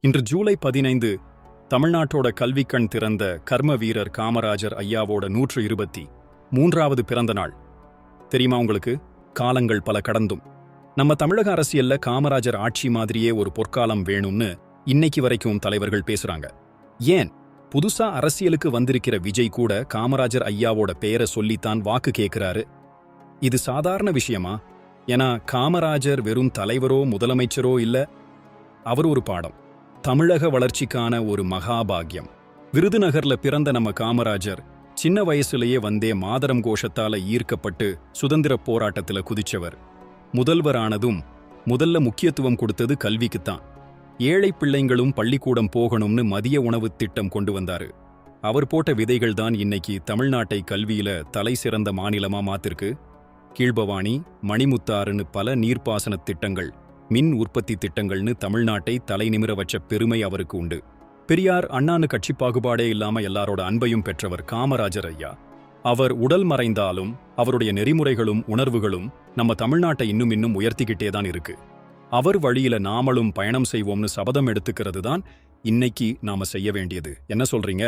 இன்று ஜூலை 15 தமிழ்நாட்டோட கல்விக்கண் திறந்த கர்ம வீரர் காமராஜர் ஐயாவோட 123வது பிறந்த நாள். தெரியுமா உங்களுக்கு? காலங்கள் பல கடந்தும் நம்ம தமிழக அரசியல்ல காமராஜர் ஆட்சி மாதிரியே ஒரு பொற்காலம் வேணும்னு இன்னைக்கு வரைக்கும் தலைவர்கள் பேசுறாங்க. ஏன் புதுசா அரசியலுக்கு வந்திருக்கிற விஜய் கூட காமராஜர் ஐயாவோட பெயரை சொல்லித்தான் வாக்கு கேட்கிறாரு. இது சாதாரண விஷயமா? ஏன்னா காமராஜர் வெறும் தலைவரோ முதலமைச்சரோ இல்ல, அவர் ஒரு பாடம், தமிழக வளர்ச்சிக்கான ஒரு மகாபாகியம். விருதுநகர்ல பிறந்த நம்ம காமராஜர் சின்ன வயசுலயே வந்தே மாதரம் கோஷத்தால ஈர்க்கப்பட்டு சுதந்திர போராட்டத்துல குதிச்சவர். முதல்வரானதும் முதல்ல முக்கியத்துவம் கொடுத்தது கல்விக்குத்தான். ஏழை பிள்ளைங்களும் பள்ளிக்கூடம் போகணும்னு மதிய உணவு திட்டம் கொண்டு வந்தாரு. அவர் போட்ட விதைகள் தான் இன்னைக்கு தமிழ்நாட்டை கல்வியில தலை சிறந்த மாநிலமா மாத்திருக்கு. கீழ்பவானி, மணிமுத்தாறுன்னு பல நீர்ப்பாசன திட்டங்கள், மின் உற்பத்தி திட்டங்கள்னு தமிழ்நாட்டை தலை நிமிர வச்ச பெருமை அவருக்கு உண்டு. பெரியார் அண்ணான்னு கட்சி பாகுபாடே இல்லாம எல்லாரோட அன்பையும் பெற்றவர் காமராஜர் ஐயா. அவர் உடல் மறைந்தாலும் அவருடைய நெறிமுறைகளும் உணர்வுகளும் நம்ம தமிழ்நாட்டை இன்னும் உயர்த்திக்கிட்டே தான் இருக்கு. அவர் வழியில நாமளும் பயணம் செய்வோம்னு சபதம் எடுத்துக்கிறது தான் இன்னைக்கு நாம செய்ய வேண்டியது. என்ன சொல்றீங்க?